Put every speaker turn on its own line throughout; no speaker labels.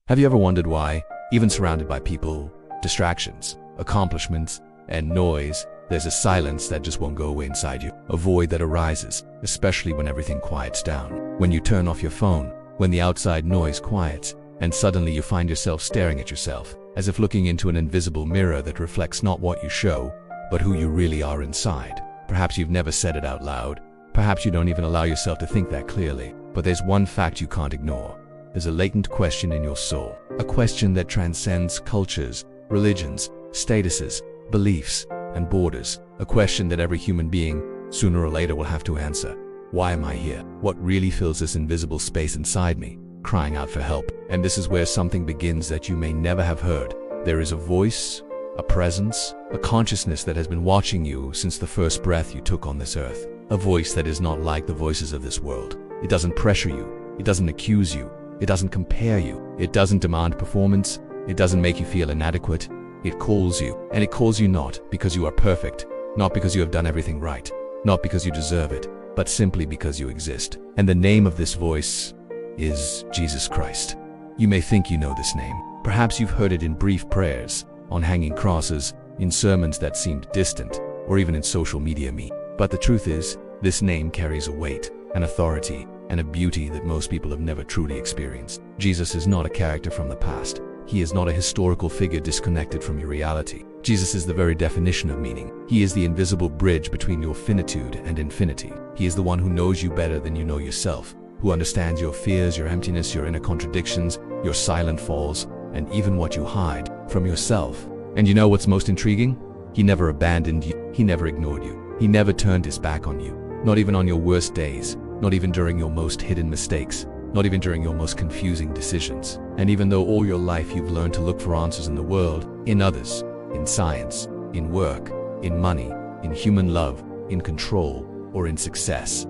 Have you ever wondered why, even surrounded by people, distractions, accomplishments, and noise, there's a silence that just won't go away inside you? A void that arises, especially when everything quiets down. When you turn off your phone, when the outside noise quiets, and suddenly you find yourself staring at yourself, as if looking into an invisible mirror that reflects not what you show, but who you really are inside. Perhaps you've never said it out loud. Perhaps you don't even allow yourself to think that clearly. But there's one fact you can't ignore. There's a latent question in your soul. A question that transcends cultures, religions, statuses, beliefs, and borders. A question that every human being, sooner or later, will have to answer. Why am I here? What really fills this invisible space inside me, crying out for help? And this is where something begins that you may never have heard. There is a voice, a presence, a consciousness that has been watching you since the first breath you took on this earth. A voice that is not like the voices of this world. It doesn't pressure you. It doesn't accuse you. It doesn't compare you. It doesn't demand performance. It doesn't make you feel inadequate. It calls you. And it calls you not because you are perfect, not because you have done everything right, not because you deserve it, but simply because you exist. And the name of this voice is Jesus Christ. You may think you know this name. Perhaps you've heard it in brief prayers, on hanging crosses, in sermons that seemed distant, or even in social media memes. But the truth is, this name carries a weight, an authority, and a beauty that most people have never truly experienced. Jesus is not a character from the past. He is not a historical figure disconnected from your reality. Jesus is the very definition of meaning. He is the invisible bridge between your finitude and infinity. He is the one who knows you better than you know yourself, who understands your fears, your emptiness, your inner contradictions, your silent falls, and even what you hide from yourself. And you know what's most intriguing? He never abandoned you. He never ignored you. He never turned his back on you. Not even on your worst days. Not even during your most hidden mistakes. Not even during your most confusing decisions. And even though all your life you've learned to look for answers in the world, in others, in science, in work, in money, in human love, in control, or in success, ...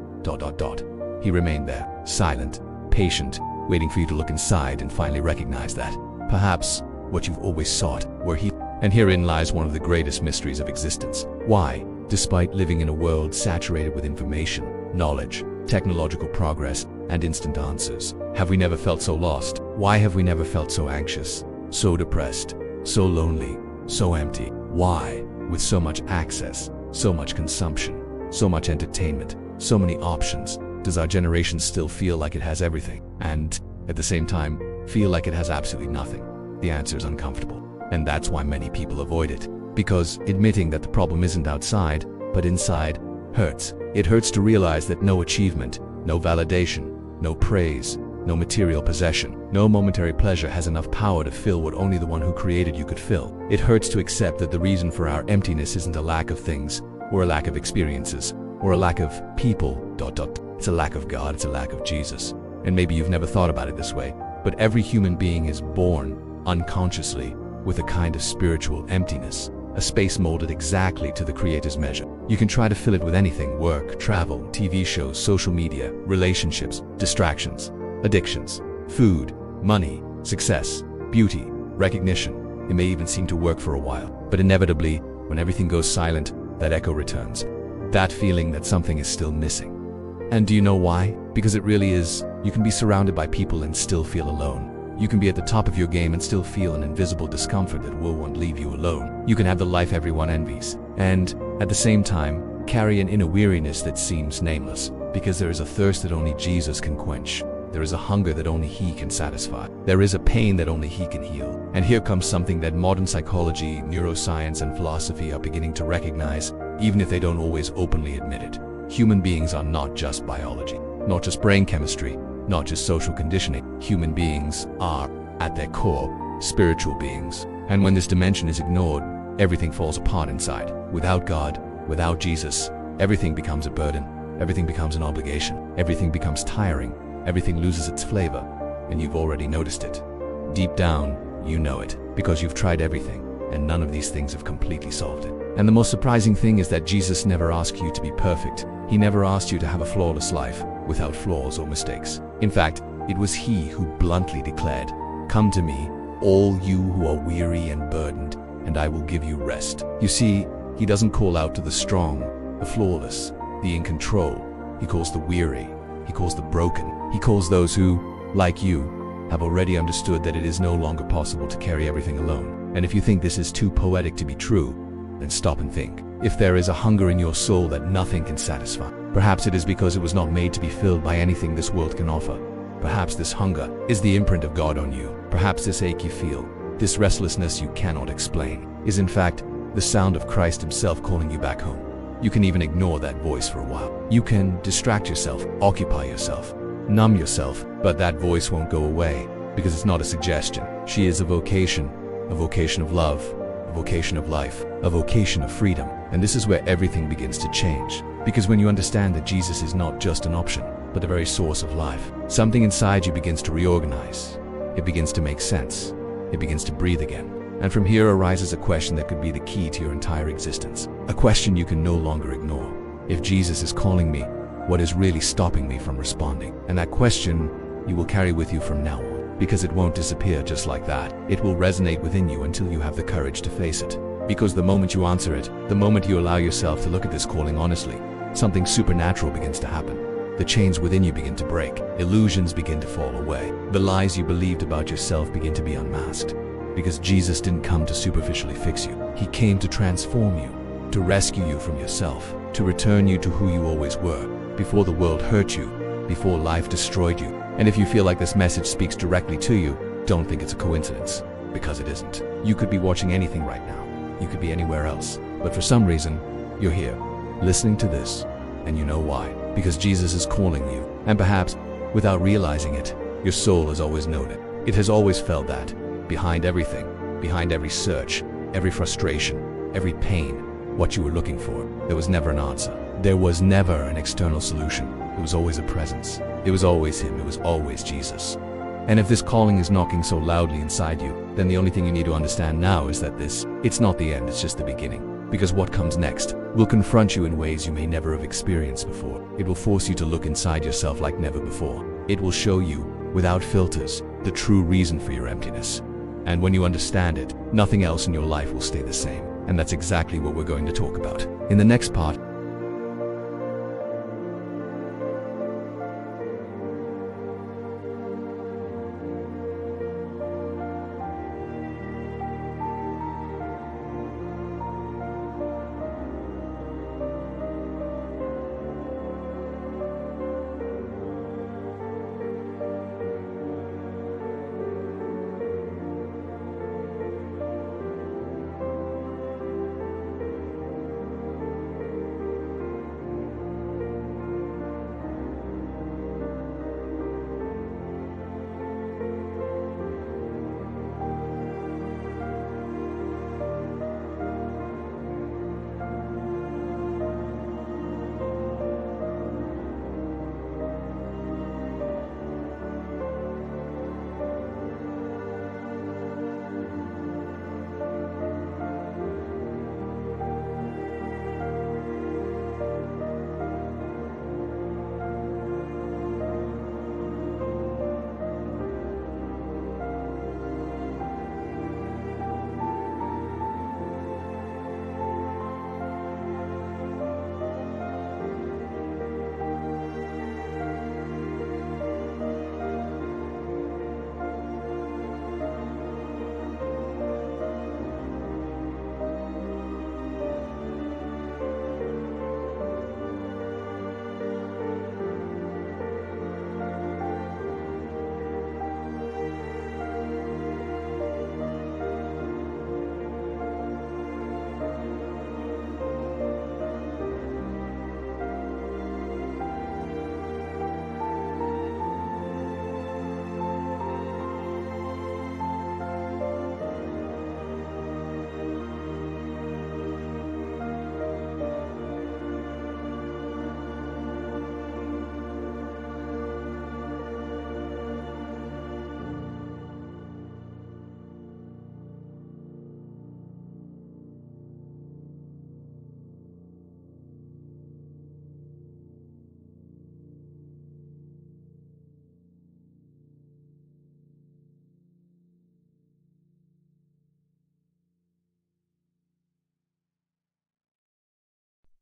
He remained there, silent, patient, waiting for you to look inside and finally recognize that perhaps what you've always sought were He. And herein lies one of the greatest mysteries of existence. Why, despite living in a world saturated with information, knowledge, technological progress, and instant answers, have we never felt so lost? Why have we never felt so anxious, so depressed, so lonely, so empty? Why, with so much access, so much consumption, so much entertainment, so many options, does our generation still feel like it has everything, and, at the same time, feel like it has absolutely nothing? The answer is uncomfortable. And that's why many people avoid it. Because admitting that the problem isn't outside, but inside, hurts. It hurts to realize that no achievement, no validation, no praise, no material possession, no momentary pleasure has enough power to fill what only the one who created you could fill. It hurts to accept that the reason for our emptiness isn't a lack of things, or a lack of experiences, or a lack of people, ... It's a lack of God, it's a lack of Jesus. And maybe you've never thought about it this way, but every human being is born, unconsciously, with a kind of spiritual emptiness, a space molded exactly to the Creator's measure. You can try to fill it with anything: work, travel, TV shows, social media, relationships, distractions, addictions, food, money, success, beauty, recognition. It may even seem to work for a while, but inevitably, when everything goes silent, that echo returns. That feeling that something is still missing. And do you know why? Because it really is. You can be surrounded by people and still feel alone. You can be at the top of your game and still feel an invisible discomfort that won't leave you alone. You can have the life everyone envies, and, at the same time, carry an inner weariness that seems nameless, because there is a thirst that only Jesus can quench. There is a hunger that only He can satisfy. There is a pain that only He can heal. And here comes something that modern psychology, neuroscience, and philosophy are beginning to recognize, even if they don't always openly admit it. Human beings are not just biology, not just brain chemistry, not just social conditioning. Human beings are, at their core, spiritual beings. And when this dimension is ignored, everything falls apart inside. Without God, without Jesus, everything becomes a burden. Everything becomes an obligation. Everything becomes tiring. Everything loses its flavor. And you've already noticed it. Deep down, you know it, because you've tried everything, and none of these things have completely solved it. And the most surprising thing is that Jesus never asked you to be perfect. He never asked you to have a flawless life, without flaws or mistakes. In fact, it was He who bluntly declared, "Come to me, all you who are weary and burdened, and I will give you rest." You see, He doesn't call out to the strong, the flawless, the in control. He calls the weary. He calls the broken. He calls those who, like you, have already understood that it is no longer possible to carry everything alone. And if you think this is too poetic to be true, then stop and think. If there is a hunger in your soul that nothing can satisfy, perhaps it is because it was not made to be filled by anything this world can offer. Perhaps this hunger is the imprint of God on you. Perhaps this ache you feel, this restlessness you cannot explain, is in fact the sound of Christ himself calling you back home. You can even ignore that voice for a while. You can distract yourself, occupy yourself, numb yourself, but that voice won't go away because it's not a suggestion. She is a vocation of love, a vocation of life, a vocation of freedom. And this is where everything begins to change. Because when you understand that Jesus is not just an option, but the very source of life, something inside you begins to reorganize. It begins to make sense. It begins to breathe again. And from here arises a question that could be the key to your entire existence. A question you can no longer ignore. If Jesus is calling me, what is really stopping me from responding? And that question you will carry with you from now on, because it won't disappear just like that. It will resonate within you until you have the courage to face it. Because the moment you answer it, the moment you allow yourself to look at this calling honestly, something supernatural begins to happen. The chains within you begin to break. Illusions begin to fall away. The lies you believed about yourself begin to be unmasked. Because Jesus didn't come to superficially fix you. He came to transform you, to rescue you from yourself, to return you to who you always were, before the world hurt you, before life destroyed you. And if you feel like this message speaks directly to you, don't think it's a coincidence, because it isn't. You could be watching anything right now. You could be anywhere else. But for some reason, you're here, listening to this, and you know why. Because Jesus is calling you. And perhaps, without realizing it, your soul has always known it. It has always felt that. Behind everything, behind every search, every frustration, every pain, what you were looking for, there was never an answer. There was never an external solution. It was always a presence. It was always him. It was always Jesus. And if this calling is knocking so loudly inside you, then the only thing you need to understand now is that it's not the end, it's just the beginning. Because what comes next will confront you in ways you may never have experienced before. It will force you to look inside yourself like never before. It will show you, without filters, the true reason for your emptiness. And when you understand it, nothing else in your life will stay the same. And that's exactly what we're going to talk about in the next part.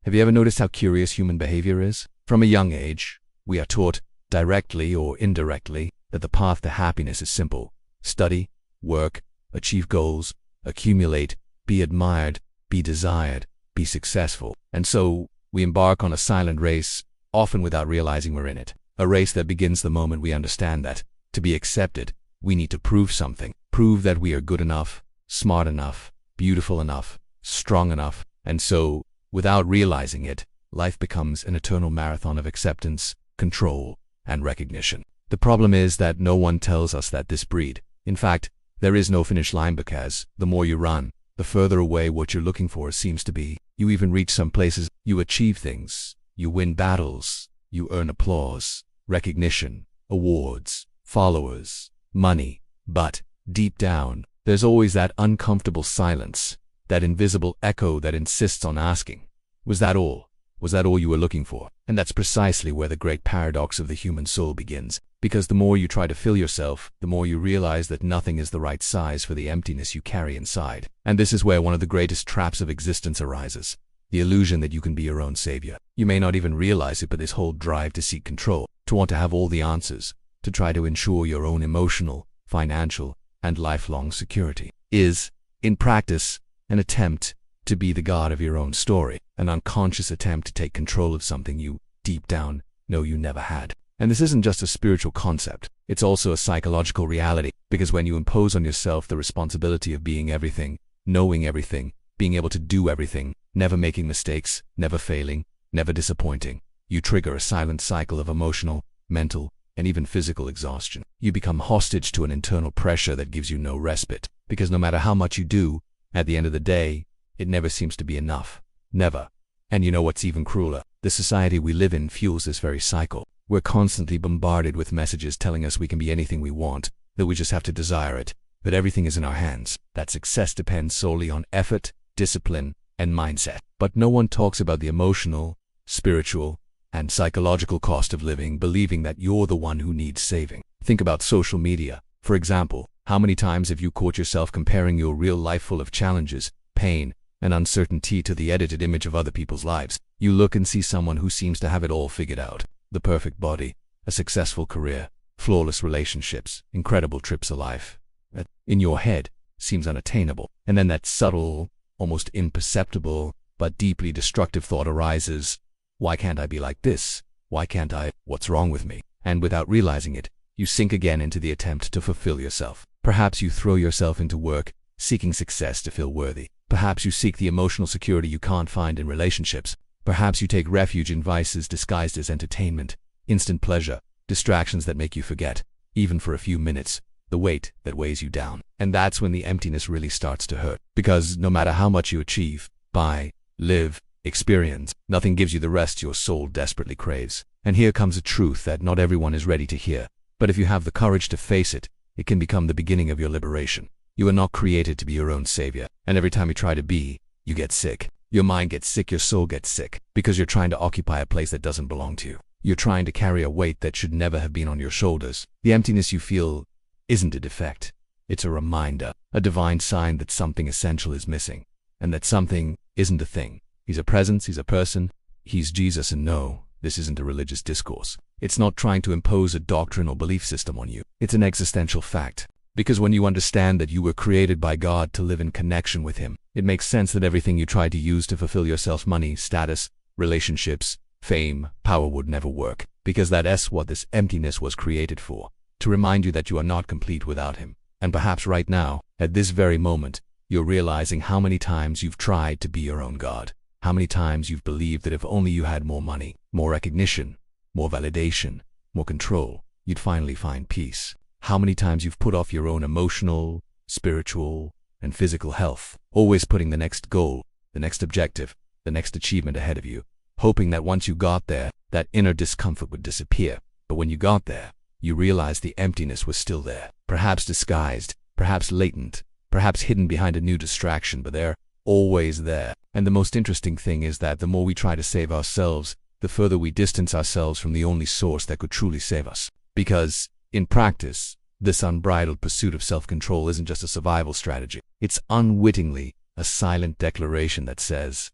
Have you ever noticed how curious human behavior is? From a young age, we are taught, directly or indirectly, that the path to happiness is simple. Study, work, achieve goals, accumulate, be admired, be desired, be successful. And so, we embark on a silent race, often without realizing we're in it. A race that begins the moment we understand that, to be accepted, we need to prove something. Prove that we are good enough, smart enough, beautiful enough, strong enough. And so, without realizing it, life becomes an eternal marathon of acceptance, control, and recognition. The problem is that no one tells us that this breed. In fact, there is no finish line because, the more you run, the further away what you're looking for seems to be. You even reach some places, you achieve things, you win battles, you earn applause, recognition, awards, followers, money. But, deep down, there's always that uncomfortable silence, that invisible echo that insists on asking, was that all? Was that all you were looking for? And that's precisely where the great paradox of the human soul begins. Because the more you try to fill yourself, the more you realize that nothing is the right size for the emptiness you carry inside. And this is where one of the greatest traps of existence arises. The illusion that you can be your own savior. You may not even realize it, but this whole drive to seek control, to want to have all the answers, to try to ensure your own emotional, financial, and lifelong security, is, in practice, an attempt to be the god of your own story, an unconscious attempt to take control of something you, deep down, know you never had. And this isn't just a spiritual concept, it's also a psychological reality, because when you impose on yourself the responsibility of being everything, knowing everything, being able to do everything, never making mistakes, never failing, never disappointing, you trigger a silent cycle of emotional, mental, and even physical exhaustion. You become hostage to an internal pressure that gives you no respite, because no matter how much you do, at the end of the day, it never seems to be enough. Never. And you know what's even crueler? The society we live in fuels this very cycle. We're constantly bombarded with messages telling us we can be anything we want, that we just have to desire it, but everything is in our hands, that success depends solely on effort, discipline, and mindset. But no one talks about the emotional, spiritual, and psychological cost of living, believing that you're the one who needs saving. Think about social media. For example, how many times have you caught yourself comparing your real life full of challenges, pain, and uncertainty to the edited image of other people's lives? You look and see someone who seems to have it all figured out. The perfect body, a successful career, flawless relationships, incredible trips of life. That, in your head, seems unattainable. And then that subtle, almost imperceptible, but deeply destructive thought arises. Why can't I be like this? Why can't I? What's wrong with me? And without realizing it, you sink again into the attempt to fulfill yourself. Perhaps you throw yourself into work, seeking success to feel worthy. Perhaps you seek the emotional security you can't find in relationships. Perhaps you take refuge in vices disguised as entertainment, instant pleasure, distractions that make you forget, even for a few minutes, the weight that weighs you down. And that's when the emptiness really starts to hurt. Because no matter how much you achieve, buy, live, experience, nothing gives you the rest your soul desperately craves. And here comes a truth that not everyone is ready to hear. But if you have the courage to face it, it can become the beginning of your liberation. You are not created to be your own savior. And every time you try to be, you get sick. Your mind gets sick, your soul gets sick, because you're trying to occupy a place that doesn't belong to you. You're trying to carry a weight that should never have been on your shoulders. The emptiness you feel isn't a defect. It's a reminder, a divine sign that something essential is missing, and that something isn't a thing. He's a presence, he's a person, he's Jesus. And no, this isn't a religious discourse. It's not trying to impose a doctrine or belief system on you. It's an existential fact. Because when you understand that you were created by God to live in connection with Him, it makes sense that everything you try to use to fulfill yourself, money, status, relationships, fame, power, would never work. Because that's what this emptiness was created for. To remind you that you are not complete without Him. And perhaps right now, at this very moment, you're realizing how many times you've tried to be your own God. How many times you've believed that if only you had more money, more recognition, more validation, more control, you'd finally find peace. How many times you've put off your own emotional, spiritual, and physical health, always putting the next goal, the next objective, the next achievement ahead of you, hoping that once you got there, that inner discomfort would disappear. But when you got there, you realized the emptiness was still there, perhaps disguised, perhaps latent, perhaps hidden behind a new distraction, but they're always there. And the most interesting thing is that the more we try to save ourselves, the further we distance ourselves from the only source that could truly save us. Because, in practice, this unbridled pursuit of self-control isn't just a survival strategy. It's unwittingly a silent declaration that says,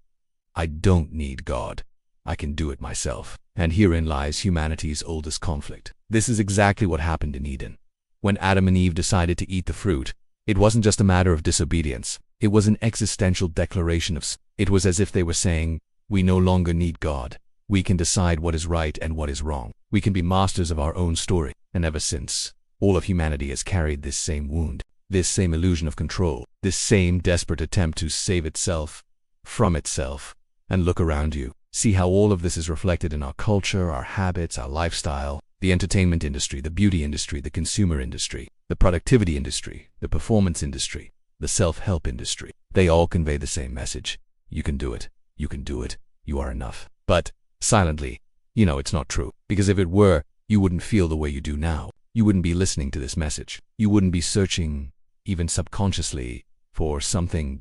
I don't need God. I can do it myself. And herein lies humanity's oldest conflict. This is exactly what happened in Eden. When Adam and Eve decided to eat the fruit, it wasn't just a matter of disobedience. It was an existential declaration of sin. It was as if they were saying, we no longer need God. We can decide what is right and what is wrong. We can be masters of our own story. And ever since, all of humanity has carried this same wound, this same illusion of control, this same desperate attempt to save itself from itself. And look around you. See how all of this is reflected in our culture, our habits, our lifestyle, the entertainment industry, the beauty industry, the consumer industry, the productivity industry, the performance industry, the self-help industry. They all convey the same message. You can do it. You can do it. You are enough. But, silently, you know it's not true. Because if it were, you wouldn't feel the way you do now. You wouldn't be listening to this message. You wouldn't be searching, even subconsciously, for something ...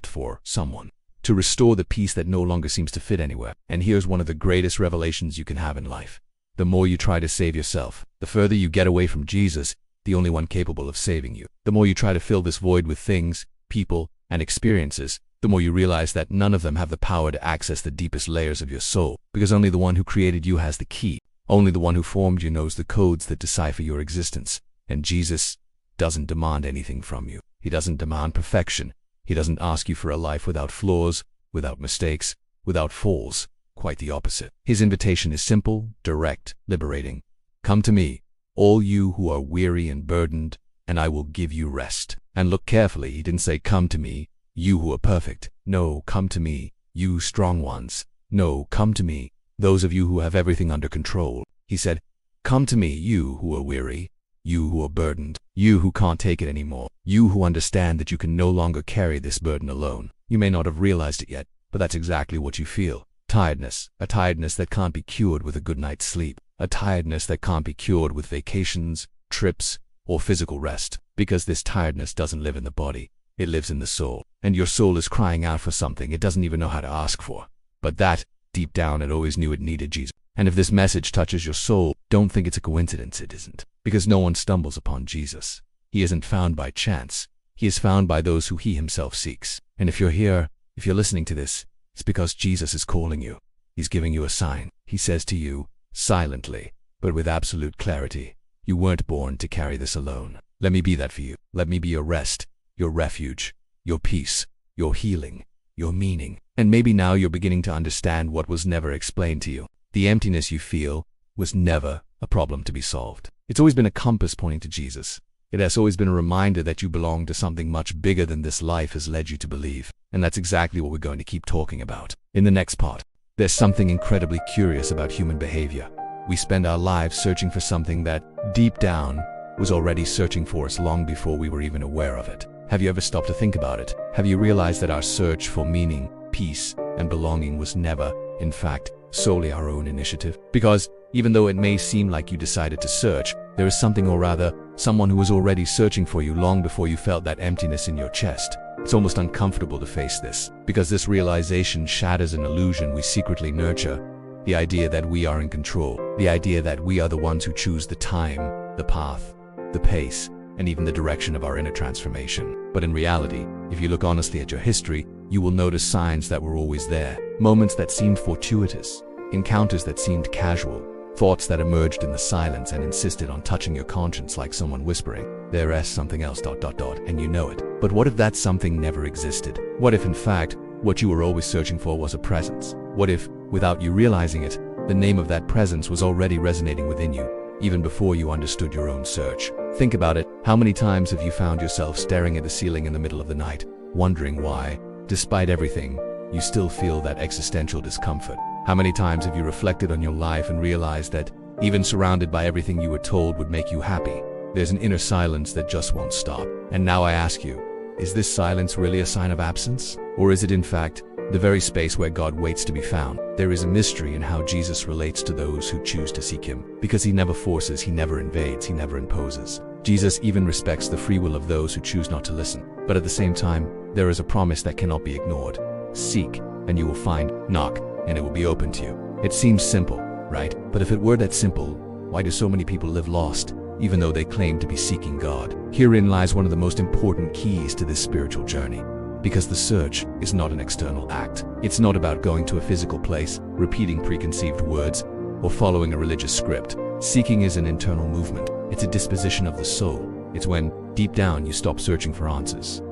for someone. To restore the peace that no longer seems to fit anywhere. And here's one of the greatest revelations you can have in life. The more you try to save yourself, the further you get away from Jesus, the only one capable of saving you. The more you try to fill this void with things, people, and experiences, the more you realize that none of them have the power to access the deepest layers of your soul, because only the one who created you has the key. Only the one who formed you knows the codes that decipher your existence. And Jesus doesn't demand anything from you. He doesn't demand perfection. He doesn't ask you for a life without flaws, without mistakes, without falls. Quite the opposite. His invitation is simple, direct, liberating. Come to me, all you who are weary and burdened, and I will give you rest. And look carefully, he didn't say, come to me, you who are perfect. No, come to me, you strong ones. No, come to me, those of you who have everything under control. He said, come to me, you who are weary, you who are burdened, you who can't take it anymore, you who understand that you can no longer carry this burden alone. You may not have realized it yet, but that's exactly what you feel. Tiredness, a tiredness that can't be cured with a good night's sleep, a tiredness that can't be cured with vacations, trips, or physical rest, because this tiredness doesn't live in the body, it lives in the soul, and your soul is crying out for something it doesn't even know how to ask for. But that, deep down, it always knew it needed Jesus. And if this message touches your soul, don't think it's a coincidence, it isn't. Because no one stumbles upon Jesus. He isn't found by chance. He is found by those who he himself seeks. And if you're here, if you're listening to this, it's because Jesus is calling you. He's giving you a sign. He says to you, silently, but with absolute clarity, you weren't born to carry this alone. Let me be that for you. Let me be your rest, your refuge, your peace, your healing, your meaning. And maybe now you're beginning to understand what was never explained to you. The emptiness you feel was never a problem to be solved. It's always been a compass pointing to Jesus. It has always been a reminder that you belong to something much bigger than this life has led you to believe. And that's exactly what we're going to keep talking about. In the next part, there's something incredibly curious about human behavior. We spend our lives searching for something that, deep down, was already searching for us long before we were even aware of it. Have you ever stopped to think about it? Have you realized that our search for meaning, peace, and belonging was never, in fact, solely our own initiative? Because even though it may seem like you decided to search, there is something, or rather, someone who was already searching for you long before you felt that emptiness in your chest. It's almost uncomfortable to face this, because this realization shatters an illusion we secretly nurture. The idea that we are in control, the idea that we are the ones who choose the time, the path, the pace, and even the direction of our inner transformation. But in reality, if you look honestly at your history, you will notice signs that were always there, moments that seemed fortuitous, encounters that seemed casual, thoughts that emerged in the silence and insisted on touching your conscience like someone whispering, there is something else ... and you know it. But what if that something never existed? What if, in fact, what you were always searching for was a presence? What if, without you realizing it, the name of that presence was already resonating within you, even before you understood your own search? Think about it. How many times have you found yourself staring at the ceiling in the middle of the night, wondering why, despite everything, you still feel that existential discomfort? How many times have you reflected on your life and realized that, even surrounded by everything you were told would make you happy, there's an inner silence that just won't stop? And now I ask you, is this silence really a sign of absence? Or is it, in fact, the very space where God waits to be found? There is a mystery in how Jesus relates to those who choose to seek him, because he never forces, he never invades, he never imposes. Jesus even respects the free will of those who choose not to listen. But at the same time, there is a promise that cannot be ignored. Seek, and you will find. Knock, and it will be open to you. It seems simple, right? But if it were that simple, why do so many people live lost, even though they claim to be seeking God? Herein lies one of the most important keys to this spiritual journey. Because the search is not an external act. It's not about going to a physical place, repeating preconceived words, or following a religious script. Seeking is an internal movement. It's a disposition of the soul. It's when, deep down, you stop searching for answers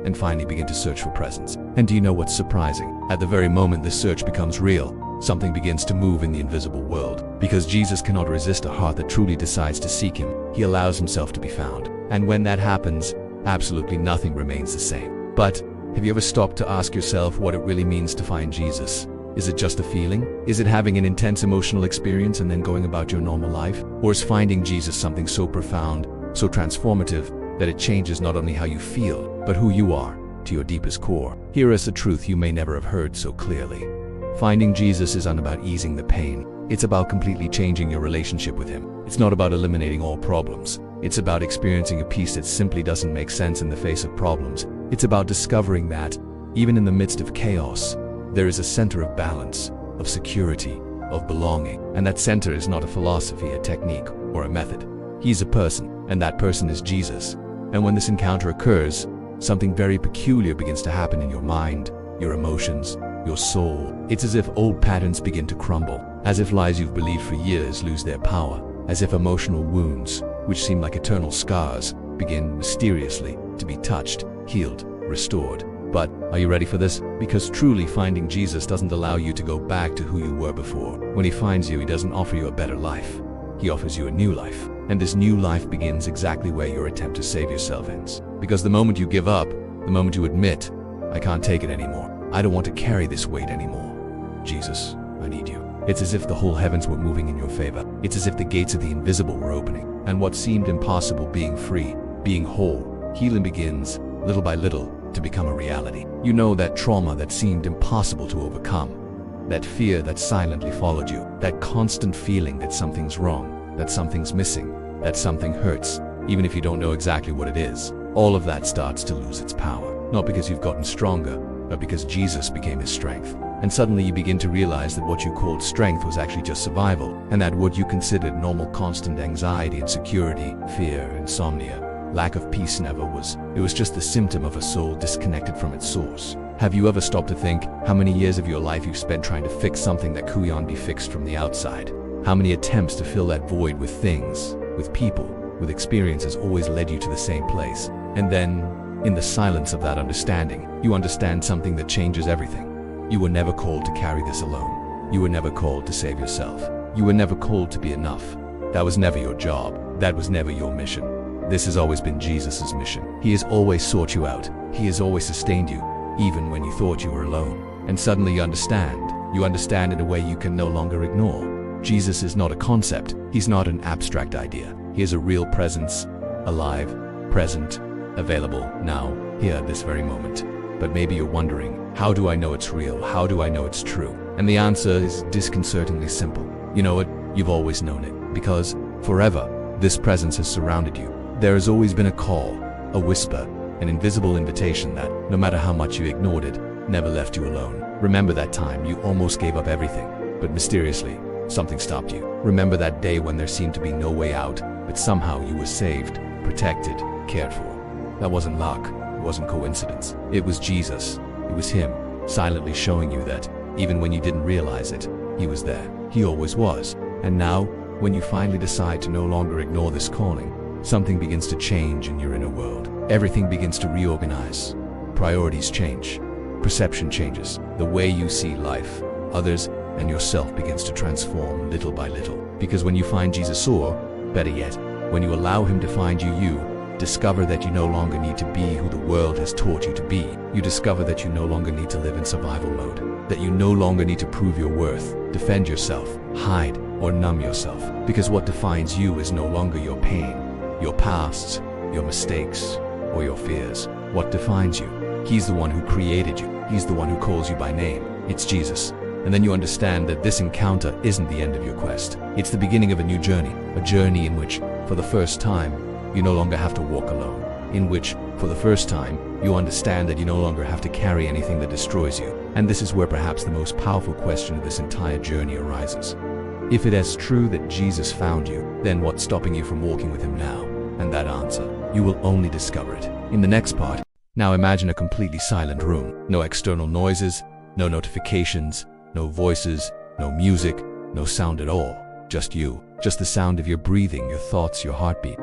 and finally begin to search for presence. And do you know what's surprising? At the very moment this search becomes real, something begins to move in the invisible world. Because Jesus cannot resist a heart that truly decides to seek him, he allows himself to be found. And when that happens, absolutely nothing remains the same. But have you ever stopped to ask yourself what it really means to find Jesus? Is it just a feeling? Is it having an intense emotional experience and then going about your normal life? Or is finding Jesus something so profound, so transformative, that it changes not only how you feel, but who you are, to your deepest core? Here is the truth you may never have heard so clearly. Finding Jesus isn't about easing the pain. It's about completely changing your relationship with him. It's not about eliminating all problems. It's about experiencing a peace that simply doesn't make sense in the face of problems. It's about discovering that, even in the midst of chaos, there is a center of balance, of security, of belonging. And that center is not a philosophy, a technique, or a method. He's a person, and that person is Jesus. And when this encounter occurs, something very peculiar begins to happen in your mind, your emotions, your soul. It's as if old patterns begin to crumble, as if lies you've believed for years lose their power, as if emotional wounds, which seem like eternal scars, begin mysteriously to be touched, healed, restored. But are you ready for this? Because truly finding Jesus doesn't allow you to go back to who you were before. When he finds you, he doesn't offer you a better life. He offers you a new life. And this new life begins exactly where your attempt to save yourself ends. Because the moment you give up, the moment you admit, I can't take it anymore, I don't want to carry this weight anymore. Jesus, I need you. It's as if the whole heavens were moving in your favor. It's as if the gates of the invisible were opening. And what seemed impossible, being free, being whole, healing begins, little by little, to become a reality. You know that trauma that seemed impossible to overcome. That fear that silently followed you. That constant feeling that something's wrong, that something's missing, that something hurts, even if you don't know exactly what it is. All of that starts to lose its power. Not because you've gotten stronger, but because Jesus became his strength. And suddenly you begin to realize that what you called strength was actually just survival, and that what you considered normal constant anxiety, insecurity, fear, insomnia, lack of peace never was. It was just the symptom of a soul disconnected from its source. Have you ever stopped to think how many years of your life you've spent trying to fix something that couldn't be fixed from the outside? How many attempts to fill that void with things, with people, with experiences always led you to the same place? And then, in the silence of that understanding, you understand something that changes everything. You were never called to carry this alone. You were never called to save yourself. You were never called to be enough. That was never your job. That was never your mission. This has always been Jesus' mission. He has always sought you out. He has always sustained you, even when you thought you were alone. And suddenly you understand. You understand in a way you can no longer ignore. Jesus is not a concept. He's not an abstract idea. He is a real presence, alive, present, available, now, here, this very moment. But maybe you're wondering, how do I know it's real? How do I know it's true? And the answer is disconcertingly simple. You know it, you've always known it. Because, forever, this presence has surrounded you. There has always been a call, a whisper, an invisible invitation that, no matter how much you ignored it, never left you alone. Remember that time you almost gave up everything, but mysteriously, something stopped you. Remember that day when there seemed to be no way out, but somehow you were saved, protected, cared for. That wasn't luck. It wasn't coincidence. It was Jesus. It was him, silently showing you that, even when you didn't realize it, he was there. He always was. And now, when you finally decide to no longer ignore this calling, something begins to change in your inner world. Everything begins to reorganize. Priorities change. Perception changes. The way you see life, others, and yourself begins to transform little by little. Because when you find Jesus, or, better yet, when you allow him to find you, you discover that you no longer need to be who the world has taught you to be. You discover that you no longer need to live in survival mode. That you no longer need to prove your worth, defend yourself, hide, or numb yourself. Because what defines you is no longer your pain, your past, your mistakes, or your fears. What defines you? He's the one who created you. He's the one who calls you by name. It's Jesus. And then you understand that this encounter isn't the end of your quest. It's the beginning of a new journey. A journey in which, for the first time, you no longer have to walk alone. In which, for the first time, you understand that you no longer have to carry anything that destroys you. And this is where perhaps the most powerful question of this entire journey arises. If it is true that Jesus found you, then what's stopping you from walking with him now? And that answer, you will only discover it in the next part. Now imagine a completely silent room. No external noises, no notifications, no voices, no music, no sound at all. Just you. Just the sound of your breathing, your thoughts, your heartbeat.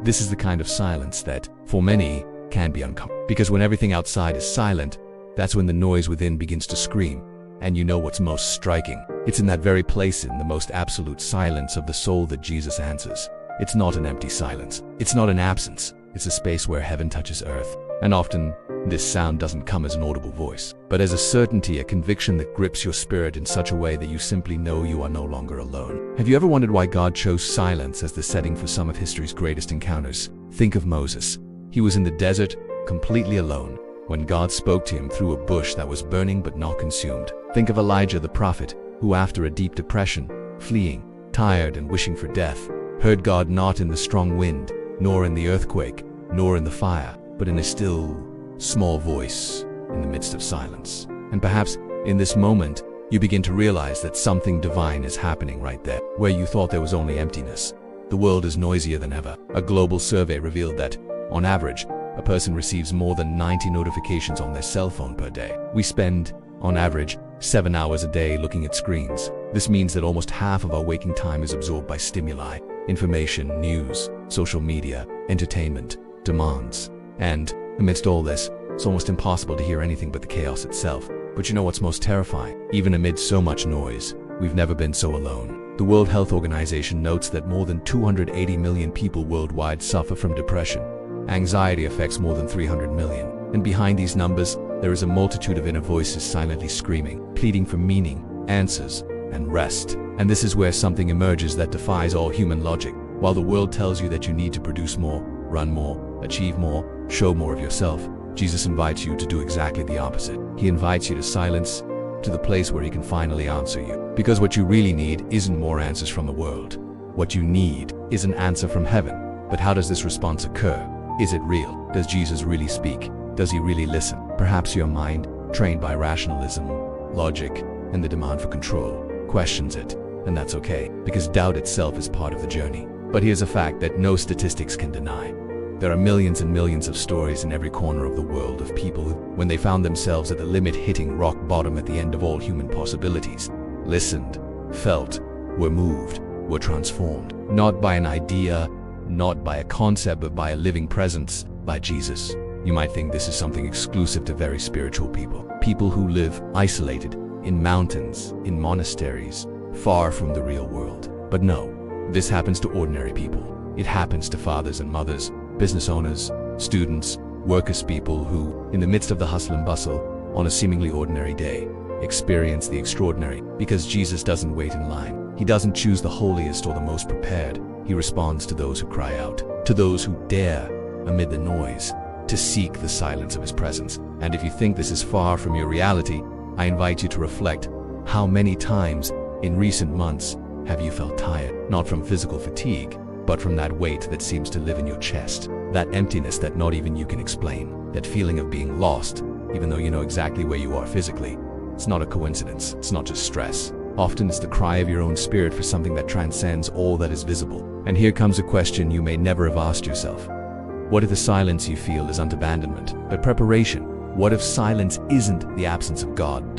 This is the kind of silence that, for many, can be uncomfortable. Because when everything outside is silent, that's when the noise within begins to scream. And you know what's most striking? It's in that very place, in the most absolute silence of the soul, that Jesus answers. It's not an empty silence. It's not an absence. It's a space where heaven touches earth. And often, this sound doesn't come as an audible voice, but as a certainty, a conviction that grips your spirit in such a way that you simply know you are no longer alone. Have you ever wondered why God chose silence as the setting for some of history's greatest encounters? Think of Moses. He was in the desert, completely alone, when God spoke to him through a bush that was burning but not consumed. Think of Elijah the prophet, who after a deep depression, fleeing, tired and wishing for death, heard God not in the strong wind, nor in the earthquake, nor in the fire, but in a still, small voice in the midst of silence. And perhaps in this moment, you begin to realize that something divine is happening right there, where you thought there was only emptiness. The world is noisier than ever. A global survey revealed that, on average, a person receives more than 90 notifications on their cell phone per day. We spend, on average, 7 hours a day looking at screens. This means that almost half of our waking time is absorbed by stimuli, information, news, social media, entertainment, demands. And, amidst all this, it's almost impossible to hear anything but the chaos itself. But you know what's most terrifying? Even amid so much noise, we've never been so alone. The World Health Organization notes that more than 280 million people worldwide suffer from depression. Anxiety affects more than 300 million. And behind these numbers, there is a multitude of inner voices silently screaming, pleading for meaning, answers, and rest. And this is where something emerges that defies all human logic. While the world tells you that you need to produce more, run more, achieve more, show more of yourself, Jesus invites you to do exactly the opposite. He invites you to silence, to the place where he can finally answer you. Because what you really need isn't more answers from the world. What you need is an answer from heaven. But how does this response occur? Is it real? Does Jesus really speak? Does he really listen? Perhaps your mind, trained by rationalism, logic, and the demand for control, questions it. And that's okay, because doubt itself is part of the journey. But here's a fact that no statistics can deny. There are millions and millions of stories in every corner of the world of people who, when they found themselves at the limit, hitting rock bottom at the end of all human possibilities, listened, felt, were moved, were transformed. Not by an idea, not by a concept, but by a living presence, by Jesus. You might think this is something exclusive to very spiritual people. People who live isolated, in mountains, in monasteries, far from the real world. But no, this happens to ordinary people. It happens to fathers and mothers, business owners, students, workers, people who, in the midst of the hustle and bustle, on a seemingly ordinary day, experience the extraordinary. Because Jesus doesn't wait in line. He doesn't choose the holiest or the most prepared. He responds to those who cry out, to those who dare, amid the noise, to seek the silence of his presence. And if you think this is far from your reality, I invite you to reflect. How many times in recent months have you felt tired? Not from physical fatigue, but from that weight that seems to live in your chest. That emptiness that not even you can explain. That feeling of being lost, even though you know exactly where you are physically. It's not a coincidence. It's not just stress. Often it's the cry of your own spirit for something that transcends all that is visible. And here comes a question you may never have asked yourself. What if the silence you feel isn't abandonment, but preparation? What if silence isn't the absence of God,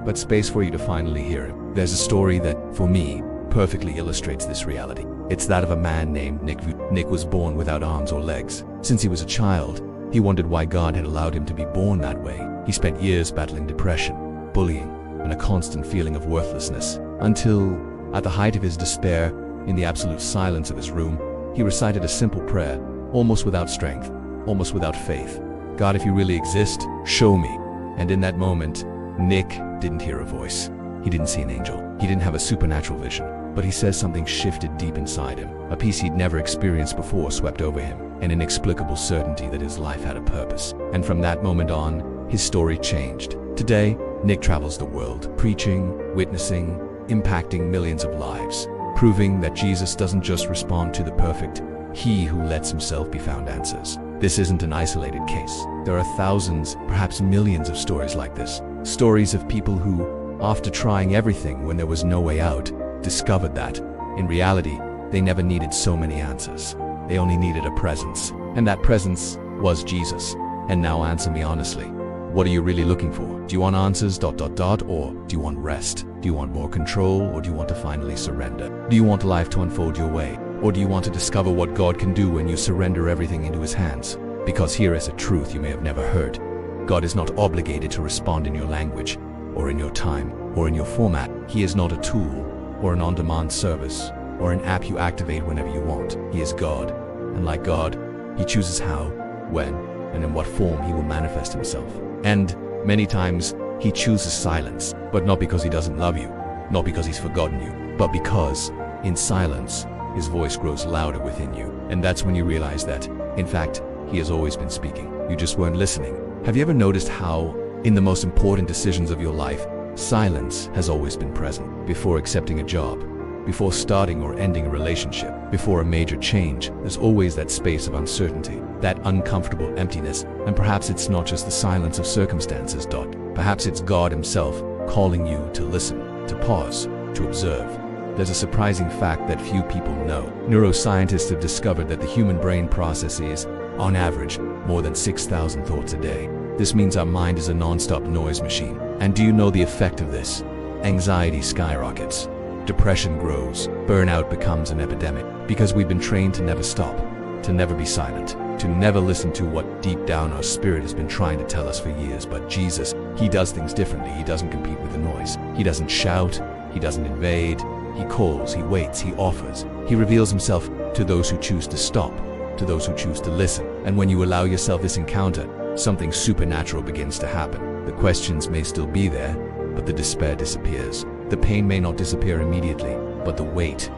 but space for you to finally hear him? There's a story that, for me, perfectly illustrates this reality. It's that of a man named Nick. Nick was born without arms or legs. Since he was a child, he wondered why God had allowed him to be born that way. He spent years battling depression, bullying, and a constant feeling of worthlessness, until, at the height of his despair, in the absolute silence of his room, he recited a simple prayer, almost without strength, almost without faith. God, if you really exist, show me. And in that moment, Nick didn't hear a voice. He didn't see an angel. He didn't have a supernatural vision. But he says something shifted deep inside him. A peace he'd never experienced before swept over him, an inexplicable certainty that his life had a purpose. And from that moment on, his story changed. Today, Nick travels the world, preaching, witnessing, impacting millions of lives, proving that Jesus doesn't just respond to the perfect, he who lets himself be found answers. This isn't an isolated case. There are thousands, perhaps millions of stories like this. Stories of people who, after trying everything when there was no way out, discovered that, in reality, they never needed so many answers. They only needed a presence. And that presence was Jesus. And now answer me honestly. What are you really looking for? Do you want answers, or do you want rest? Do Do you want more control, or do you want to finally surrender? Do you want life to unfold your way, or do you want to discover what God can do when you surrender everything into His hands? Because here is a truth you may have never heard. God is not obligated to respond in your language, or in your time, or in your format. He is not a tool, or an on-demand service, or an app you activate whenever you want. He is God, and like God, He chooses how, when, and in what form He will manifest Himself. And many times, He chooses silence, but not because He doesn't love you, not because He's forgotten you, but because, in silence, His voice grows louder within you. And that's when you realize that, in fact, He has always been speaking. You just weren't listening. Have you ever noticed how, in the most important decisions of your life, silence has always been present? Before accepting a job, before starting or ending a relationship, before a major change, there's always that space of uncertainty, that uncomfortable emptiness, and perhaps it's not just the silence of circumstances. Perhaps it's God Himself calling you to listen, to pause, to observe. There's a surprising fact that few people know. Neuroscientists have discovered that the human brain processes, on average, more than 6,000 thoughts a day. This means our mind is a non-stop noise machine. And do you know the effect of this? Anxiety skyrockets. Depression grows. Burnout becomes an epidemic. Because we've been trained to never stop, to never be silent, to never listen to what deep down our spirit has been trying to tell us for years. But Jesus, He does things differently. He doesn't compete with the noise. He doesn't shout. He doesn't invade. He calls. He waits. He offers. He reveals Himself to those who choose to stop, to those who choose to listen. And when you allow yourself this encounter, something supernatural begins to happen. The questions may still be there, but the despair disappears. The pain may not disappear immediately, but the weight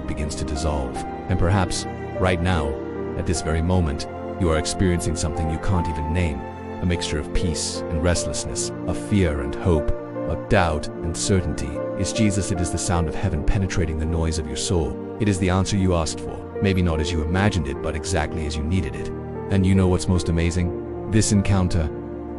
begins to dissolve. And perhaps, right now, at this very moment, you are experiencing something you can't even name. A mixture of peace and restlessness, of fear and hope, of doubt and certainty. It's Jesus. It is the sound of heaven penetrating the noise of your soul. It is the answer you asked for. Maybe not as you imagined it, but exactly as you needed it. And you know what's most amazing? This encounter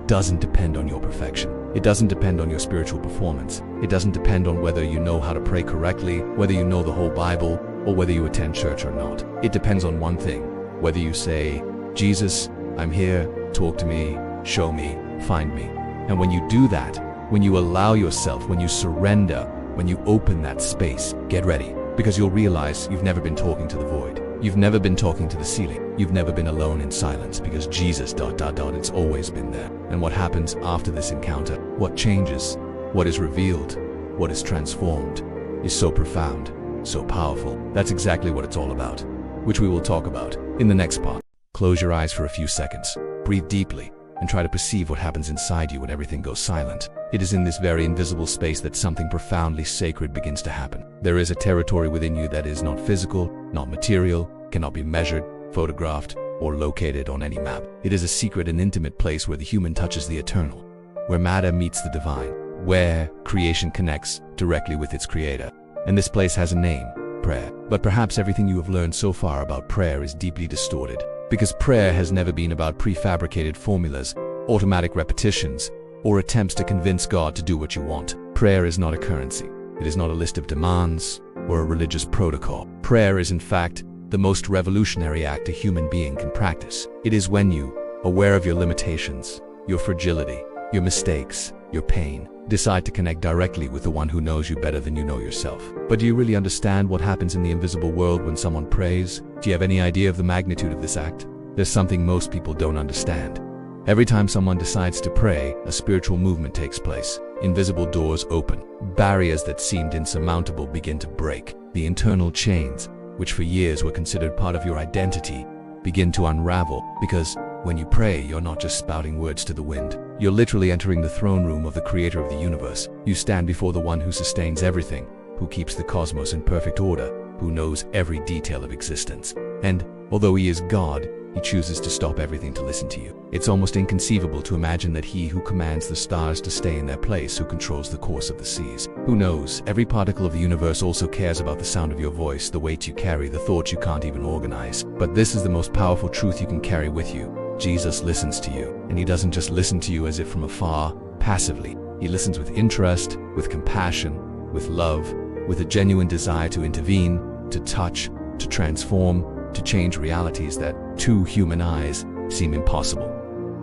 doesn't depend on your perfection. It doesn't depend on your spiritual performance. It doesn't depend on whether you know how to pray correctly, whether you know the whole Bible, or whether you attend church or not. It depends on one thing: whether you say, Jesus, I'm here, talk to me, show me, find me. And when you do that, when you allow yourself, when you surrender, when you open that space, get ready, because you'll realize you've never been talking to the void. You've never been talking to the ceiling. You've never been alone in silence, because Jesus, it's always been there. And what happens after this encounter, what changes, what is revealed, what is transformed, is so profound, so powerful. That's exactly what it's all about, which we will talk about in the next part. Close your eyes for a few seconds, breathe deeply, and try to perceive what happens inside you when everything goes silent. It is in this very invisible space that something profoundly sacred begins to happen. There is a territory within you that is not physical, not material, cannot be measured, photographed, or located on any map. It is a secret and intimate place where the human touches the eternal, where matter meets the divine, where creation connects directly with its creator. And this place has a name: prayer. But perhaps everything you have learned so far about prayer is deeply distorted, because prayer has never been about prefabricated formulas, automatic repetitions, or attempts to convince God to do what you want. Prayer is not a currency. It is not a list of demands or a religious protocol. Prayer is, in fact, the most revolutionary act a human being can practice. It is when you, aware of your limitations, your fragility, your mistakes, your pain, decide to connect directly with the one who knows you better than you know yourself. But do you really understand what happens in the invisible world when someone prays? Do you have any idea of the magnitude of this act? There's something most people don't understand. Every time someone decides to pray, a spiritual movement takes place. Invisible doors open. Barriers that seemed insurmountable begin to break. The internal chains, which for years were considered part of your identity, begin to unravel. Because when you pray, you're not just spouting words to the wind. You're literally entering the throne room of the creator of the universe. You stand before the one who sustains everything, who keeps the cosmos in perfect order, who knows every detail of existence. And although He is God, He chooses to stop everything to listen to you. It's almost inconceivable to imagine that He who commands the stars to stay in their place, who controls the course of the seas, who knows every particle of the universe, also cares about the sound of your voice, the weight you carry, the thoughts you can't even organize. But this is the most powerful truth you can carry with you. Jesus listens to you, and He doesn't just listen to you as if from afar, passively. He listens with interest, with compassion, with love, with a genuine desire to intervene, to touch, to transform, to change realities that, to human eyes, seem impossible.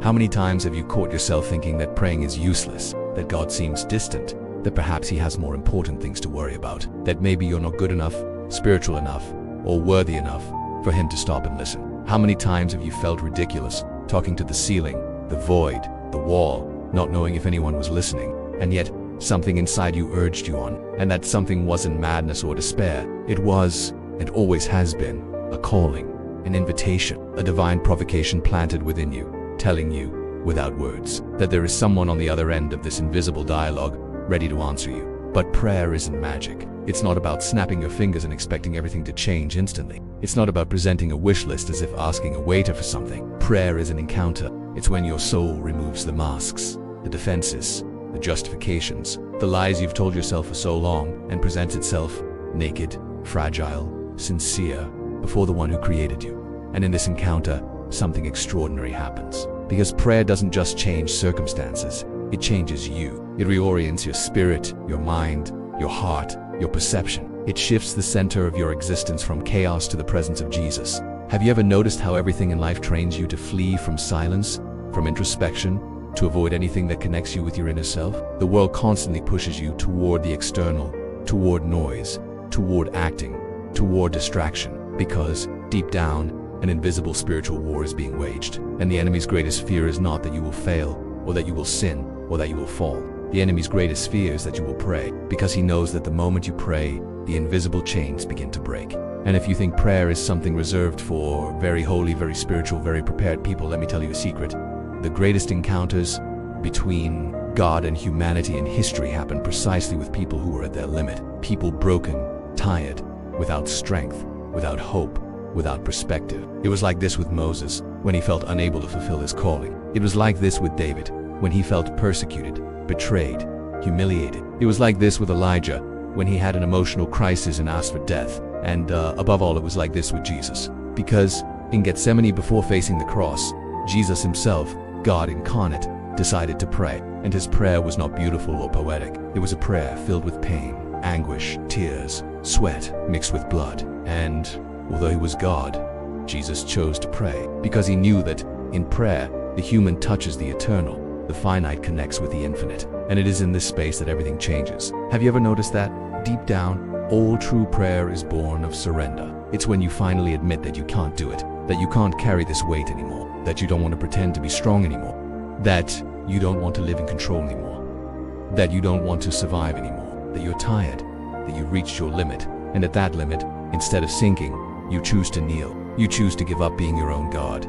How many times have you caught yourself thinking that praying is useless, that God seems distant, that perhaps he has more important things to worry about, that maybe you're not good enough, spiritual enough, or worthy enough for him to stop and listen. How many times have you felt ridiculous, talking to the ceiling, the void, the wall, not knowing if anyone was listening, and yet something inside you urged you on, and that something wasn't madness or despair. It was, and always has been, a calling, an invitation, a divine provocation planted within you, telling you, without words, that there is someone on the other end of this invisible dialogue ready to answer you. But prayer isn't magic. It's not about snapping your fingers and expecting everything to change instantly. It's not about presenting a wish list as if asking a waiter for something. Prayer is an encounter. It's when your soul removes the masks, the defenses, the justifications, the lies you've told yourself for so long, and presents itself naked, fragile, sincere, before the one who created you. And in this encounter, something extraordinary happens. Because prayer doesn't just change circumstances, it changes you. It reorients your spirit, your mind, your heart, your perception. It shifts the center of your existence from chaos to the presence of Jesus. Have you ever noticed how everything in life trains you to flee from silence, from introspection, to avoid anything that connects you with your inner self? The world constantly pushes you toward the external, toward noise, toward acting, toward distraction, because, deep down, an invisible spiritual war is being waged. And the enemy's greatest fear is not that you will fail, or that you will sin, or that you will fall. The enemy's greatest fear is that you will pray, because he knows that the moment you pray, the invisible chains begin to break. And if you think prayer is something reserved for very holy, very spiritual, very prepared people, let me tell you a secret. The greatest encounters between God and humanity in history happen precisely with people who are at their limit. People broken, tired, without strength, without hope, without perspective. It was like this with Moses, when he felt unable to fulfill his calling. It was like this with David, when he felt persecuted, betrayed, humiliated. It was like this with Elijah, when he had an emotional crisis and asked for death. And above all, it was like this with Jesus. Because in Gethsemane, before facing the cross, Jesus himself, God incarnate, decided to pray. And his prayer was not beautiful or poetic. It was a prayer filled with pain, anguish, tears, sweat mixed with blood. And although he was God, Jesus chose to pray, because he knew that in prayer, the human touches the eternal, the finite connects with the infinite. And it is in this space that everything changes. Have you ever noticed that? Deep down, all true prayer is born of surrender. It's when you finally admit that you can't do it, that you can't carry this weight anymore, that you don't want to pretend to be strong anymore, that you don't want to live in control anymore, that you don't want to survive anymore, that you're tired, that you've reached your limit, and at that limit, instead of sinking, you choose to kneel. You choose to give up being your own God.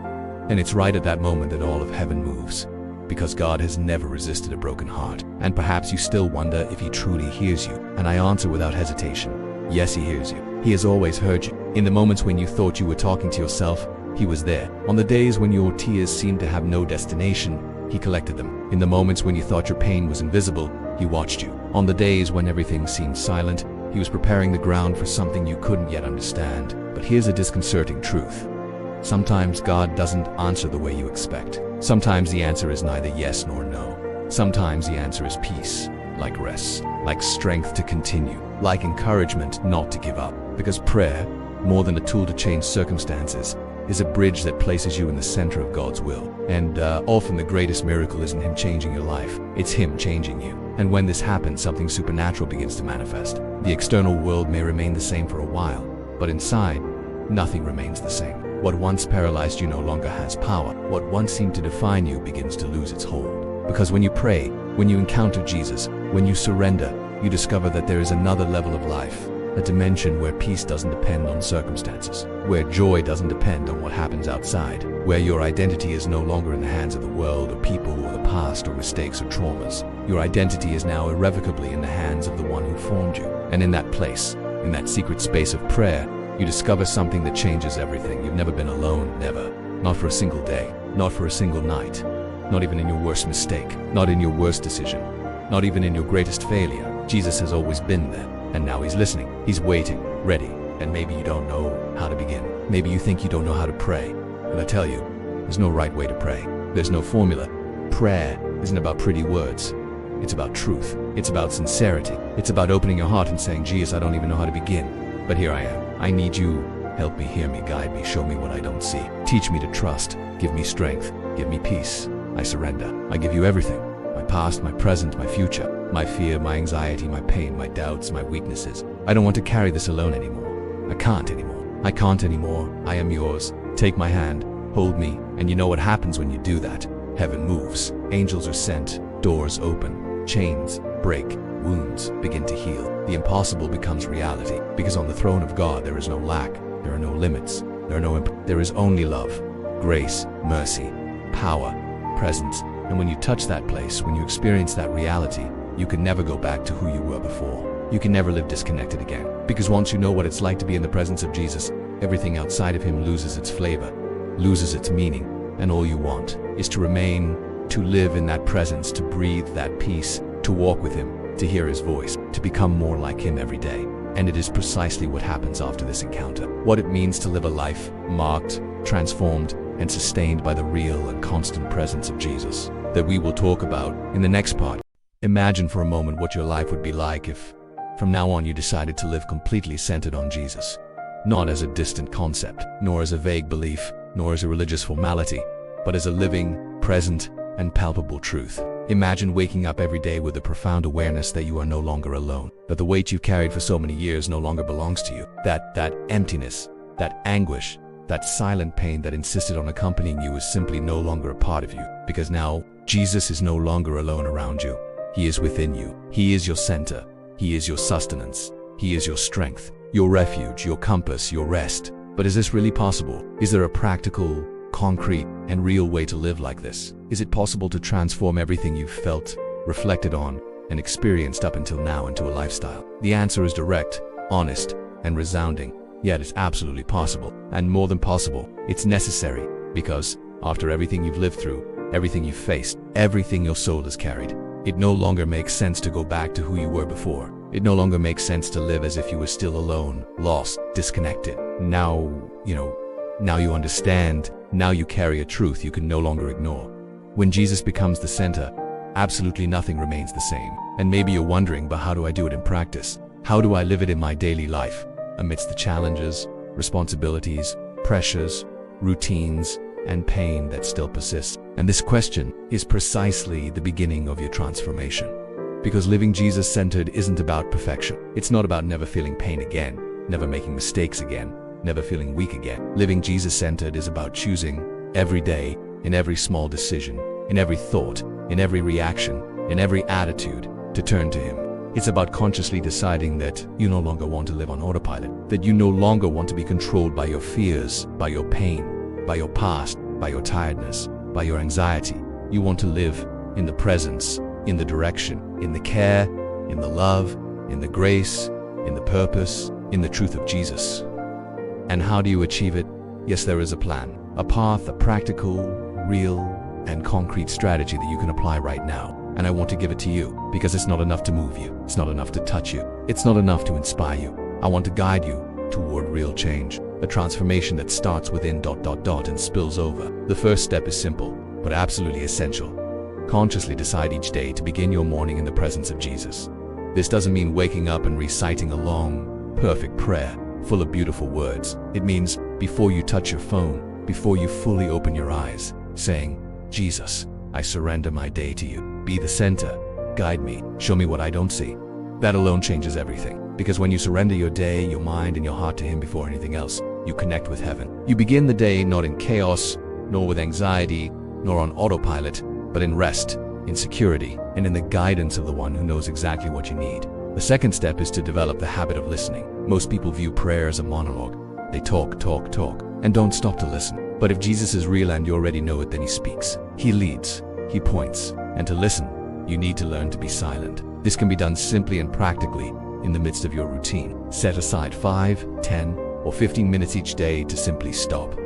And it's right at that moment that all of heaven moves, because God has never resisted a broken heart. And perhaps you still wonder if he truly hears you. And I answer without hesitation, yes, he hears you. He has always heard you. In the moments when you thought you were talking to yourself, he was there. On the days when your tears seemed to have no destination, he collected them. In the moments when you thought your pain was invisible, he watched you. On the days when everything seemed silent, he was preparing the ground for something you couldn't yet understand. But here's a disconcerting truth. Sometimes God doesn't answer the way you expect. Sometimes the answer is neither yes nor no. Sometimes the answer is peace, like rest, like strength to continue, like encouragement not to give up. Because prayer, more than a tool to change circumstances, is a bridge that places you in the center of God's will. And often the greatest miracle isn't him changing your life, it's him changing you. And when this happens, something supernatural begins to manifest. The external world may remain the same for a while, but inside, nothing remains the same. What once paralyzed you no longer has power. What once seemed to define you begins to lose its hold. Because when you pray, when you encounter Jesus, when you surrender, you discover that there is another level of life, a dimension where peace doesn't depend on circumstances, where joy doesn't depend on what happens outside, where your identity is no longer in the hands of the world or people or the past or mistakes or traumas. Your identity is now irrevocably in the hands of the one who formed you. And in that place, in that secret space of prayer, you discover something that changes everything. You've never been alone, never. Not for a single day, not for a single night, not even in your worst mistake, not in your worst decision, not even in your greatest failure. Jesus has always been there, and now he's listening. He's waiting, ready, and maybe you don't know how to begin. Maybe you think you don't know how to pray. But I tell you, there's no right way to pray. There's no formula. Prayer isn't about pretty words. It's about truth. It's about sincerity. It's about opening your heart and saying, Jesus, I don't even know how to begin, but here I am. I need you. Help me, hear me, guide me, show me what I don't see. Teach me to trust. Give me strength. Give me peace. I surrender. I give you everything. my past, my present, my future, my fear, my anxiety, my pain, my doubts, my weaknesses. I don't want to carry this alone anymore. I can't anymore. I can't anymore. I am yours. Take my hand, hold me, and you know what happens when you do that. Heaven moves, angels are sent, doors open, chains break, wounds begin to heal. The impossible becomes reality, because on the throne of God there is no lack, there are no limits, there is only love, grace, mercy, power, presence. And when you touch that place, when you experience that reality, you can never go back to who you were before. You can never live disconnected again. Because once you know what it's like to be in the presence of Jesus, everything outside of him loses its flavor, loses its meaning, and all you want is to remain, to live in that presence, to breathe that peace, to walk with him, to hear his voice, to become more like him every day. And it is precisely what happens after this encounter. What it means to live a life marked, transformed, and sustained by the real and constant presence of Jesus, that we will talk about in the next part. Imagine for a moment what your life would be like if, from now on, you decided to live completely centered on Jesus. Not as a distant concept, nor as a vague belief, nor as a religious formality, but as a living, present, and palpable truth. Imagine waking up every day with a profound awareness that you are no longer alone, that the weight you've carried for so many years no longer belongs to you, that emptiness, that anguish, that silent pain that insisted on accompanying you is simply no longer a part of you, because now Jesus is no longer alone around you. He is within you. He is your center. He is your sustenance. He is your strength, your refuge, your compass, your rest. But is this really possible? Is there a practical, concrete, and real way to live like this? Is it possible to transform everything you've felt, reflected on, and experienced up until now into a lifestyle? The answer is direct, honest, and resounding. Yet it's absolutely possible. And more than possible, it's necessary. Because after everything you've lived through, everything you've faced, everything your soul has carried, it no longer makes sense to go back to who you were before. It no longer makes sense to live as if you were still alone, lost, disconnected. Now you understand. Now you carry a truth you can no longer ignore. When Jesus becomes the center, absolutely nothing remains the same. And maybe you're wondering, but how do I do it in practice? How do I live it in my daily life, amidst the challenges, responsibilities, pressures, routines, and pain that still persists? And this question is precisely the beginning of your transformation. Because living Jesus-centered isn't about perfection. It's not about never feeling pain again, never making mistakes again, never feeling weak again. Living Jesus-centered is about choosing every day, in every small decision, in every thought, in every reaction, in every attitude, to turn to him. It's about consciously deciding that you no longer want to live on autopilot, that you no longer want to be controlled by your fears, by your pain, by your past, by your tiredness, by your anxiety. You want to live in the presence, in the direction, in the care, in the love, in the grace, in the purpose, in the truth of Jesus. And how do you achieve it? Yes, there is a plan, a path, a practical, real, and concrete strategy that you can apply right now. And I want to give it to you, because it's not enough to move you. It's not enough to touch you. It's not enough to inspire you. I want to guide you toward real change, a transformation that starts within ... and spills over. The first step is simple, but absolutely essential. Consciously decide each day to begin your morning in the presence of Jesus. This doesn't mean waking up and reciting a long, perfect prayer full of beautiful words. It means before you touch your phone, before you fully open your eyes, saying, Jesus, I surrender my day to you. Be the center. Guide me. Show me what I don't see. That alone changes everything. Because when you surrender your day, your mind, and your heart to him before anything else, you connect with heaven. You begin the day not in chaos, nor with anxiety, nor on autopilot, but in rest, in security, and in the guidance of the one who knows exactly what you need. The second step is to develop the habit of listening. Most people view prayer as a monologue. They talk, and don't stop to listen. But if Jesus is real and you already know it, then he speaks. He leads. He points. And to listen, you need to learn to be silent. This can be done simply and practically in the midst of your routine. Set aside 5, 10, or 15 minutes each day to simply stop.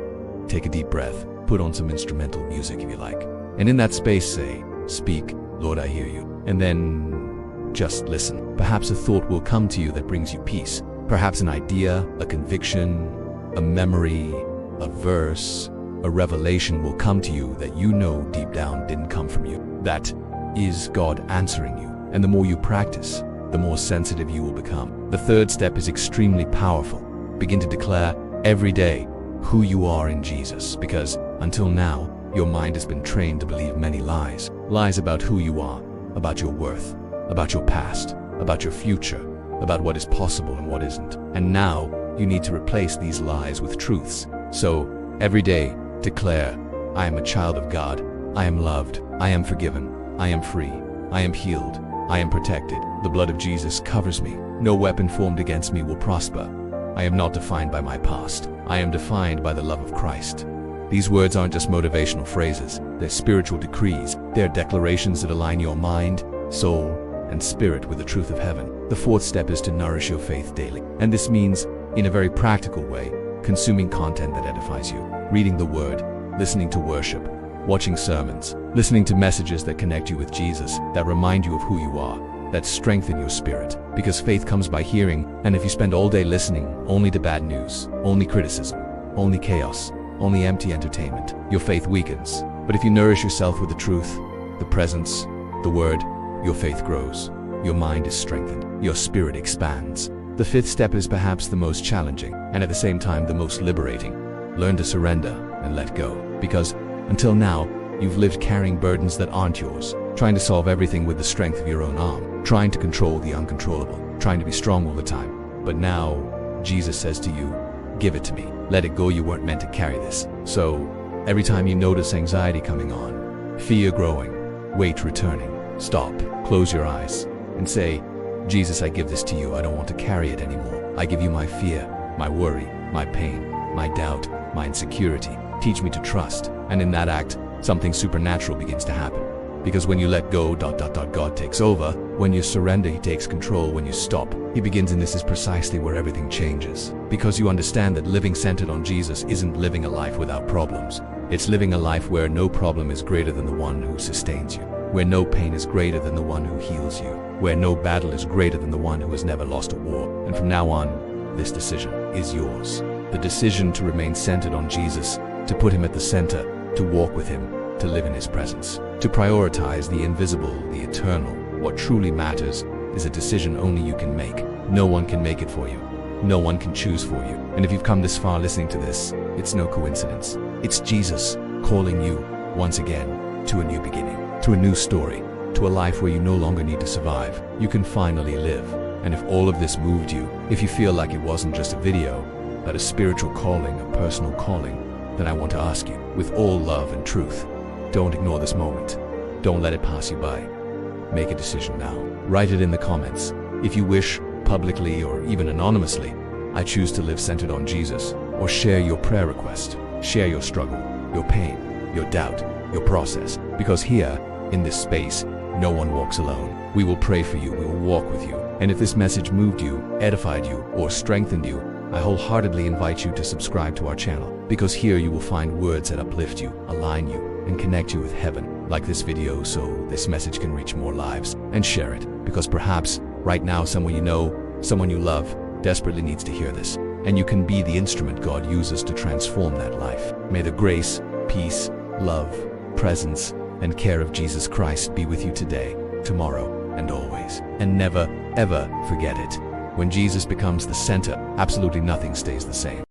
Take a deep breath. Put on some instrumental music if you like. And in that space say, speak, Lord, I hear you. And then just listen. Perhaps a thought will come to you that brings you peace. Perhaps an idea, a conviction, a memory, a verse, a revelation will come to you that you know deep down didn't come from you. That is God answering you. And the more you practice, the more sensitive you will become. The third step is extremely powerful. Begin to declare every day who you are in Jesus, because until now, Your mind has been trained to believe many lies. Lies about who you are, about your worth, about your past, about your future, about what is possible and what isn't. And now, you need to replace these lies with truths. So, every day, declare, I am a child of God. I am loved. I am forgiven. I am free. I am healed. I am protected. The blood of Jesus covers me. No weapon formed against me will prosper. I am not defined by my past. I am defined by the love of Christ. These words aren't just motivational phrases. They're spiritual decrees. They're declarations that align your mind, soul, and spirit with the truth of heaven. The fourth step is to nourish your faith daily. And this means, in a very practical way, consuming content that edifies you. Reading the Word, listening to worship, watching sermons, listening to messages that connect you with Jesus, that remind you of who you are, that strengthen your spirit. Because faith comes by hearing, and if you spend all day listening only to bad news, only criticism, only chaos, only empty entertainment, your faith weakens. But if you nourish yourself with the truth, the presence, the Word, your faith grows, your mind is strengthened, your spirit expands. The fifth step is perhaps the most challenging, and at the same time the most liberating. Learn to surrender and let go. Because, until now, you've lived carrying burdens that aren't yours, trying to solve everything with the strength of your own arm, trying to control the uncontrollable, trying to be strong all the time. But now, Jesus says to you, give it to me. Let it go. You weren't meant to carry this. So, every time you notice anxiety coming on, fear growing, weight returning, stop, close your eyes, and say, Jesus, I give this to you. I don't want to carry it anymore. I give you my fear, my worry, my pain, my doubt, my insecurity. Teach me to trust. And in that act, something supernatural begins to happen. Because when you let go, God takes over. When you surrender, He takes control. When you stop, He begins, and this is precisely where everything changes. Because you understand that living centered on Jesus isn't living a life without problems. It's living a life where no problem is greater than the one who sustains you, where no pain is greater than the one who heals you, where no battle is greater than the one who has never lost a war. And from now on, this decision is yours. The decision to remain centered on Jesus, to put Him at the center, to walk with Him, to live in His presence, to prioritize the invisible, the eternal. What truly matters is a decision only you can make. No one can make it for you. No one can choose for you. And if you've come this far listening to this, it's no coincidence. It's Jesus calling you once again to a new beginning, to a new story, to a life where you no longer need to survive. You can finally live. And if all of this moved you, if you feel like it wasn't just a video, but a spiritual calling, a personal calling, then I want to ask you, with all love and truth, don't ignore this moment. Don't let it pass you by. Make a decision now. Write it in the comments. If you wish, publicly or even anonymously, I choose to live centered on Jesus. Or share your prayer request. Share your struggle, your pain, your doubt, your process. Because here, in this space, no one walks alone. We will pray for you. We will walk with you. And if this message moved you, edified you, or strengthened you, I wholeheartedly invite you to subscribe to our channel. Because here you will find words that uplift you, align you, and connect you with heaven. Like this video so this message can reach more lives. And share it. Because perhaps, right now, someone you know, someone you love, desperately needs to hear this. And you can be the instrument God uses to transform that life. May the grace, peace, love, presence, and care of Jesus Christ be with you today, tomorrow, and always. And never, ever forget it. When Jesus becomes the center, absolutely nothing stays the same.